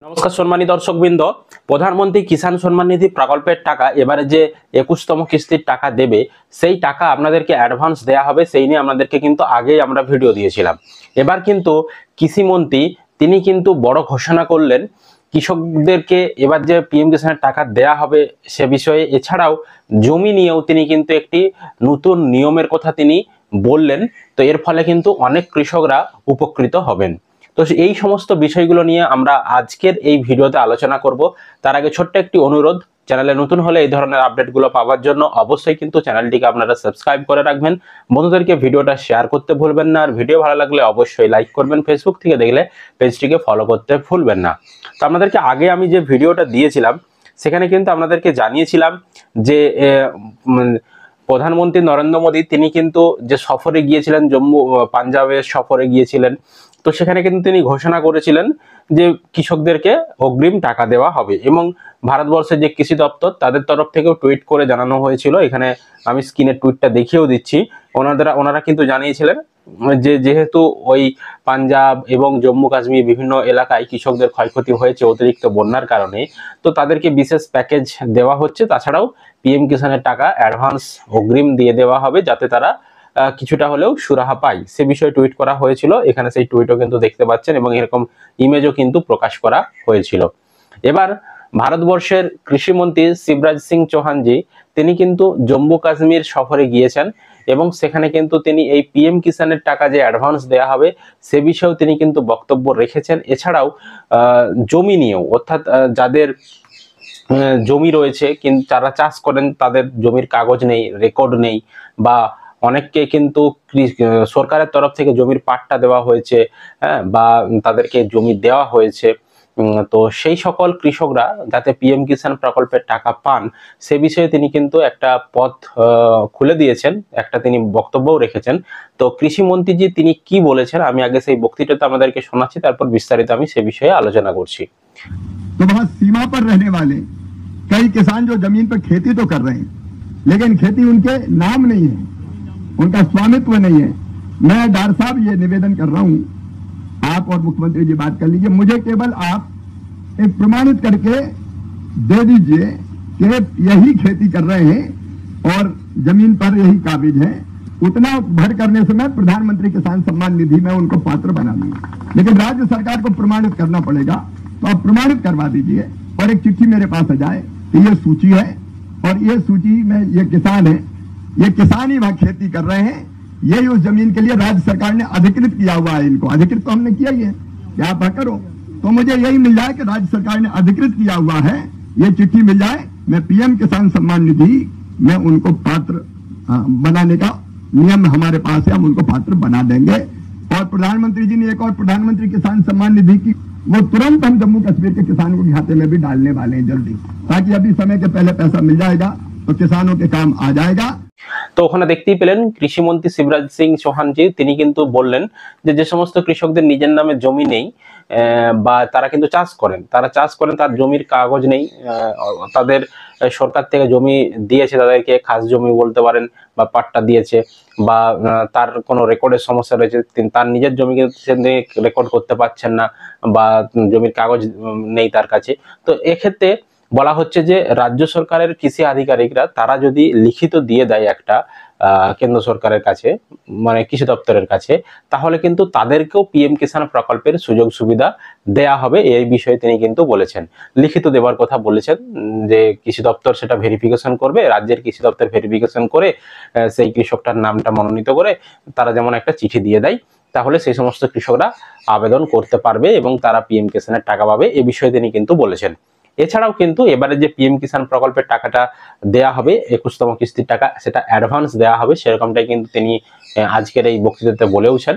নমস্কার সম্মানী দর্শকবৃন্দ, প্রধানমন্ত্রী কিষাণ সম্মান নিধি প্রকল্পের টাকা এবারে যে 21তম কিস্তির টাকা দেবে, সেই টাকা আপনাদেরকে অ্যাডভান্স দেয়া হবে। সেই নিয়ে আপনাদেরকে কিন্তু আগেই আমরা ভিডিও দিয়েছিলাম। এবার কিন্তু কৃষিমন্ত্রী তিনি কিন্তু বড় ঘোষণা করলেন কৃষকদেরকে এবার যে পিএম কিষাণের টাকা দেয়া হবে সে বিষয়ে। এছাড়াও জমি নিয়েও তিনি কিন্তু একটি নতুন নিয়মের কথা তিনি বললেন। তো এর ফলে কিন্তু অনেক কৃষকরা উপকৃত হবেন। তো এই সমস্ত বিষয়গুলো নিয়ে আমরা আজকের এই ভিডিওতে আলোচনা করব। তার আগে ছোট্ট একটি অনুরোধ, চ্যানেলে নতুন হলে এই ধরনের আপডেটগুলো পাওয়ার জন্য অবশ্যই কিন্তু চ্যানেলটিকে আপনারা সাবস্ক্রাইব করে রাখবেন, বন্ধুদেরকে ভিডিওটা শেয়ার করতে ভুলবেন না, আর ভিডিও ভালো লাগলে অবশ্যই লাইক করবেন, ফেসবুক থেকে দেখলে পেজটিকে ফলো করতে ভুলবেন না। তো আপনাদেরকে আগে আমি যে ভিডিওটা দিয়েছিলাম সেখানে কিন্তু আপনাদেরকে জানিয়েছিলাম যে প্রধানমন্ত্রী নরেন্দ্র মোদী তিনি কিন্তু যে সফরে গিয়েছিলেন, পাঞ্জাবের সফরে গিয়েছিলেন, তো সেখানে কিন্তু তিনি ঘোষণা করেছিলেন যে কৃষকদেরকে অগ্রিম টাকা দেওয়া হবে, এবং ভারতবর্ষের যে কৃষি দপ্তর তাদের তরফ থেকেও টুইট করে জানানো হয়েছিল। এখানে আমি স্ক্রিনে টুইটটা দেখিয়েও দিচ্ছি। ওনারা কিন্তু জানিয়েছিলেন যে যেহেতু ওই পাঞ্জাব এবং জম্মু কাশ্মীর বিভিন্ন এলাকায় কৃষকদের ক্ষয়ক্ষতি হয়েছে অতিরিক্ত বন্যার কারণে, তো তাদেরকে বিশেষ প্যাকেজ দেওয়া হচ্ছে। তাছাড়াও পিএম কিষাণের টাকা অ্যাডভান্স অগ্রিম দিয়ে দেওয়া হবে যাতে তারা কিছুটা হলেও সুরাহা পায়, সে বিষয়ে টুইট করা হয়েছিল। এখানে সেই টুইটও কিন্তু দেখতে পাচ্ছেন এবং এরকম ইমেজও কিন্তু প্রকাশ করা হয়েছিল। এবার ভারতবর্ষের কৃষিমন্ত্রী শিবরাজ সিং চৌহানজি তিনি কিন্তু জম্মু কাশ্মীর সফরে গিয়েছেন এবং সেখানে কিন্তু তিনি এই পিএম কিষাণের টাকা যে অ্যাডভান্স দেওয়া হবে সে বিষয়েও তিনি কিন্তু বক্তব্য রেখেছেন। এছাড়াও জমি নিয়েও, অর্থাৎ যাদের জমি রয়েছে কিন্তু যারা চাষ করেন তাদের জমির কাগজ নেই, রেকর্ড নেই, বা অনেককে কিন্তু সরকারের তরফ থেকে জমির পাট্টা দেওয়া হয়েছে, হ্যাঁ, বা তাদেরকে জমি দেওয়া হয়েছে, তো সেই সকল কৃষকরা যাতে পিএম কিষাণ প্রকল্পের টাকা পান সে বিষয়ে তিনি কিন্তু একটা পথ খুলে দিয়েছেন, একটা তিনি বক্তব্যও রেখেছেন। তো কৃষিমন্ত্রীজি তিনি কি বলেছেন আমি আগে সেই বক্তৃতাটা আমাদেরকে শোনাচ্ছি, তারপর বিস্তারিত আমি সে বিষয়ে আলোচনা করছি। तो वहां सीमा पर रहने वाले कई किसान जो जमीन पर खेती तो कर रहे हैं लेकिन खेती उनके नाम नहीं है, उनका स्वामित्व नहीं है। मैं डार साहब ये निवेदन कर रहा हूं, आप और मुख्यमंत्री जी बात कर लीजिए, मुझे केवल आप एक प्रमाणित करके दे दीजिए कि यही खेती कर रहे हैं और जमीन पर यही काबिज है। उतना भर करने से मैं प्रधानमंत्री किसान सम्मान निधि में उनको पात्र बना दूंगा, लेकिन राज्य सरकार को प्रमाणित करना पड़ेगा। तो आप प्रमाणित करवा दीजिए और एक चिट्ठी मेरे पास आ जाए कि ये सूची है और ये सूची में ये किसान है, ये किसान ही वहां खेती कर रहे हैं, यही उस जमीन के लिए राज्य सरकार ने अधिकृत किया हुआ है। इनको अधिकृत तो हमने किया ही है, क्या आप करो तो मुझे यही मिल जाए कि राज्य सरकार ने अधिकृत किया हुआ है, ये चिट्ठी मिल जाए, मैं पीएम किसान सम्मान निधि में उनको पात्र बनाने का नियम हमारे पास है, हम उनको पात्र बना देंगे। और प्रधानमंत्री जी ने एक और प्रधानमंत्री किसान सम्मान निधि की वो तुरंत हम जम्मू कश्मीर के किसानों के खाते में भी डालने वाले हैं जल्दी, ताकि अभी समय के पहले पैसा मिल जाएगा तो किसानों के काम आ जाएगा। তো ওখানে দেখতেই পেলেন কৃষিমন্ত্রী শিবরাজ সিং চৌহানজি তিনি কিন্তু বললেন যে সমস্ত কৃষকদের নিজের নামে জমি নেই বা তারা কিন্তু চাষ করেন, তার জমির কাগজ নেই, তাদের সরকার থেকে জমি দিয়েছে, তাদেরকে খাস জমি বলতে পারেন বা পাট্টা দিয়েছে, বা তার কোনো রেকর্ডের সমস্যা রয়েছে, তার নিজের জমি কিন্তু রেকর্ড করতে পারছেন না বা জমির কাগজ নেই তার কাছে। তো এক্ষেত্রে বলা হচ্ছে যে রাজ্য সরকারের কৃষি আধিকারিকরা তারা যদি লিখিত দিয়ে দেয় একটা কেন্দ্র সরকারের কাছে, মানে কৃষি দপ্তরের কাছে, তাহলে কিন্তু তাদেরকেও পিএম কিষাণ প্রকল্পের সুযোগ সুবিধা দেয়া হবে। এই বিষয়ে তিনি কিন্তু বলেছেন, লিখিত দেওয়ার কথা বলেছেন, যে কৃষি দপ্তর সেটা ভেরিফিকেশন করবে, রাজ্যের কৃষি দপ্তর ভেরিফিকেশন করে সেই কৃষকটার নামটা মনোনীত করে তারা যেমন একটা চিঠি দিয়ে দেয়, তাহলে সেই সমস্ত কৃষকরা আবেদন করতে পারবে এবং তারা পিএম কিষাণের টাকা পাবে, এ বিষয়ে তিনি কিন্তু বলেছেন। এছাড়াও কিন্তু এবারে যে পিএম কিষাণ প্রকল্পের টাকাটা দেয়া হবে 21তম কিস্তির টাকা, সেটা অ্যাডভান্স দেওয়া হবে, সেরকমটাই কিন্তু তিনি আজকের এই বক্তৃতাতে বলেওছেন।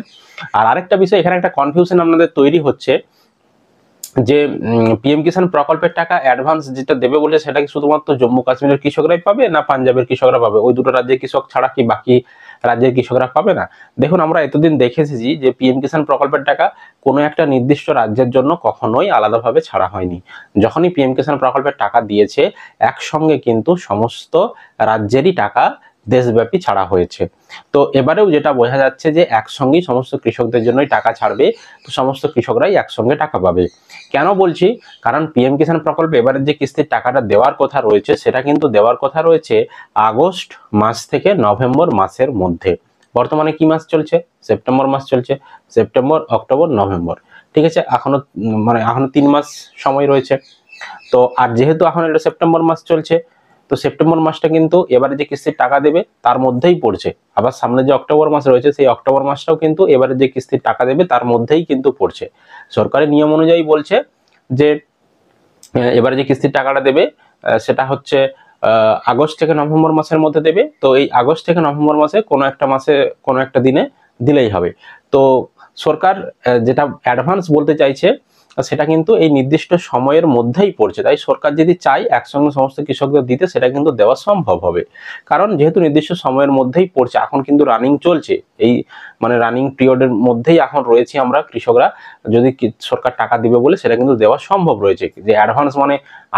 আর আরেকটা বিষয়, এখানে একটা কনফিউশন আপনাদের তৈরি হচ্ছে যে পিএম কিষাণ প্রকল্পের টাকা অ্যাডভান্স যেটা দেবে বলে সেটা কি শুধুমাত্র জম্মু কাশ্মীরের কৃষকরাই পাবে না পাঞ্জাবের কৃষকরা পাবে, ওই দুটো রাজ্যের কৃষক ছাড়া কি বাকি রাজ্যের কৃষকরা পাবে না? দেখুন, আমরা এতদিন দেখে এসেছি যে পিএম কিষাণ প্রকল্পের টাকা কোনো একটা নির্দিষ্ট রাজ্যের জন্য কখনোই আলাদাভাবে ছাড়া হয়নি। যখনই পিএম কিষাণ প্রকল্পের টাকা দিয়েছে একসঙ্গে কিন্তু সমস্ত রাজ্যেরই টাকা দেশব্যাপী ছাড়া হয়েছে। তো এবারেও যেটা বোঝা যাচ্ছে যে একসঙ্গেই সমস্ত কৃষকদের জন্যই টাকা ছাড়বে, তো সমস্ত কৃষকরাই একসঙ্গে টাকা পাবে। কেন বলছি, কারণ পিএম কিষাণ প্রকল্পে এবারের যে কিস্তির টাকাটা দেওয়ার কথা রয়েছে সেটা কিন্তু দেওয়ার কথা রয়েছে আগস্ট মাস থেকে নভেম্বর মাসের মধ্যে। বর্তমানে কি মাস চলছে? সেপ্টেম্বর মাস চলছে। সেপ্টেম্বর, অক্টোবর, নভেম্বর, ঠিক আছে, এখনো 3 মাস সময় রয়েছে। তো আর যেহেতু এখন এটা সেপ্টেম্বর মাস চলছে, তো সেপ্টেম্বর মাসটা কিন্তু এবারে যে কিস্তির টাকা দেবে তার মধ্যেই পড়ছে। আবার সামনে যে অক্টোবর মাস রয়েছে সেই অক্টোবর মাসটাও কিন্তু এবারে যে কিস্তির টাকা দেবে তার মধ্যেই কিন্তু পড়ছে। সরকারি নিয়ম অনুযায়ী বলছে যে এবারে যে কিস্তির টাকাটা দেবে সেটা হচ্ছে আগস্ট থেকে নভেম্বর মাসের মধ্যে দেবে। তো এই আগস্ট থেকে নভেম্বর মাসে কোনো একটা দিনে দিলেই হবে। তো সরকার যেটা অ্যাডভান্স বলতে চাইছে সেটা কিন্তু এই নির্দিষ্ট সময়ের মধ্যেই পড়ছে। তাই সরকার যদি চায় একসঙ্গে সমস্ত কৃষকদের দিতে, সেটা কিন্তু দেওয়া সম্ভব হবে। কারণ যেহেতু নির্দিষ্ট সময়ের মধ্যেই পড়ছে, এখন কিন্তু রানিং চলছে, এই রানিং পিরিয়ডের মধ্যেই এখন রয়েছি আমরা কৃষকরা। যদি সরকার টাকা দিবে বলে সেটা কিন্তু দেওয়া সম্ভব রয়েছে। যে অ্যাডভান্স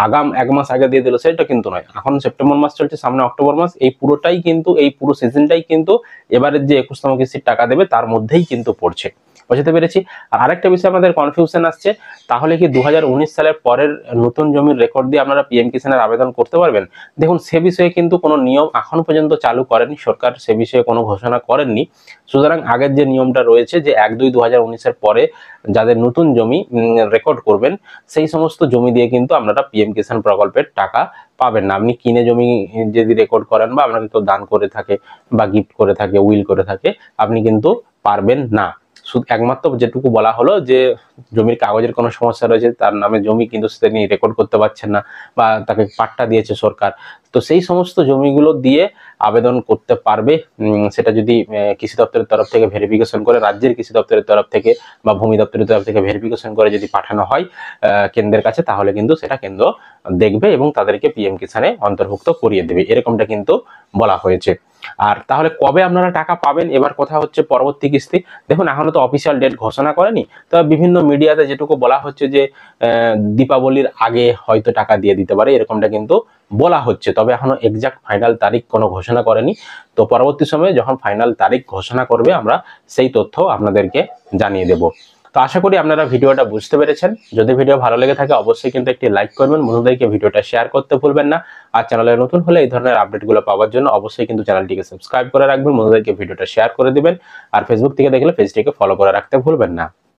আগাম 1 মাস আগে দিয়ে দিল সেটা কিন্তু নয়। এখন সেপ্টেম্বর মাস চলছে, সামনে অক্টোবর মাস, এই পুরো সিজনটাই কিন্তু এবারের যে 21তম কিস্তির টাকা দেবে তার মধ্যেই কিন্তু পড়ছে। বুঝতে পেরেছি। আর আরেকটা বিষয় আমাদের কনফিউশন আসছে, তাহলে কি 2019 সালের পরের নতুন জমির রেকর্ড দিয়ে আপনারা পিএম কিষাণের আবেদন করতে পারবেন? দেখুন, সে বিষয়ে কিন্তু কোনো নিয়ম এখন পর্যন্ত চালু করেনি সরকার, সে বিষয়ে কোনো ঘোষণা করেননি। সুতরাং আগের যে নিয়মটা রয়েছে যে 1-2-2019-এর পরে যাদের নতুন জমি রেকর্ড করবেন, সেই সমস্ত জমি দিয়ে কিন্তু আপনারা পিএম কিষাণ প্রকল্পের টাকা পাবেন না। আপনি কিনে জমি যদি রেকর্ড করেন বা আপনাকে কেউ দান করে থাকে বা গিফট করে থাকে, উইল করে থাকে, আপনি কিন্তু পারবেন না। শুধু একমাত্র যেটুকু বলা হলো যে জমির কাগজের কোনো সমস্যা রয়েছে, তার নামে জমি কিন্তু তিনি রেকর্ড করতে পারছেন না বা তাকে পাট্টা দিয়েছে সরকার, তো সেই সমস্ত জমিগুলো দিয়ে আবেদন করতে পারবে। সেটা যদি কৃষি দপ্তরের তরফ থেকে ভেরিফিকেশন করে, রাজ্যের কৃষি দপ্তরের তরফ থেকে বা ভূমি দপ্তরের তরফ থেকে ভেরিফিকেশন করে যদি পাঠানো হয় কেন্দ্রের কাছে, তাহলে কিন্তু সেটা কেন্দ্র দেখবে এবং তাদেরকে পিএম কিষাণে অন্তর্ভুক্ত করিয়ে দেবে, এরকমটা কিন্তু বলা হয়েছে। আর তাহলে কবে আপনারা টাকা পাবেন? এবার কথা হচ্ছে পরবর্তী কিস্তি। দেখুন, এখনো তো অফিসিয়াল ডেট ঘোষণা করেনি, তবে বিভিন্ন মিডিয়াতে যেটুকু বলা হচ্ছে যে দীপাবলির আগে হয়তো টাকা দিয়ে দিতে পারে, এরকমটা কিন্তু বলা হচ্ছে। তবে এখনো এক্সাক্ট ফাইনাল তারিখ কোনো ঘোষণা করেনি। তো পরবর্তী সময়ে যখন ফাইনাল তারিখ ঘোষণা করবে আমরা সেই তথ্য আপনাদেরকে জানিয়ে দেব। তো আশা করি আপনারা ভিডিওটা বুঝতে পেরেছেন। যদি ভিডিও ভালো লেগে থাকে অবশ্যই কিন্তু একটি লাইক করবেন, বন্ধুদেরকে ভিডিওটা শেয়ার করতে ভুলবেন না। আর চ্যানেলে নতুন হলে এই ধরনের আপডেটগুলো পাওয়ার জন্য অবশ্যই কিন্তু চ্যানেলটিকে সাবস্ক্রাইব করে রাখবেন, বন্ধুদেরকে ভিডিওটা শেয়ার করে দিবেন। আর ফেসবুক থেকে দেখলে পেজটিকে ফলো করে রাখতে ভুলবেন না।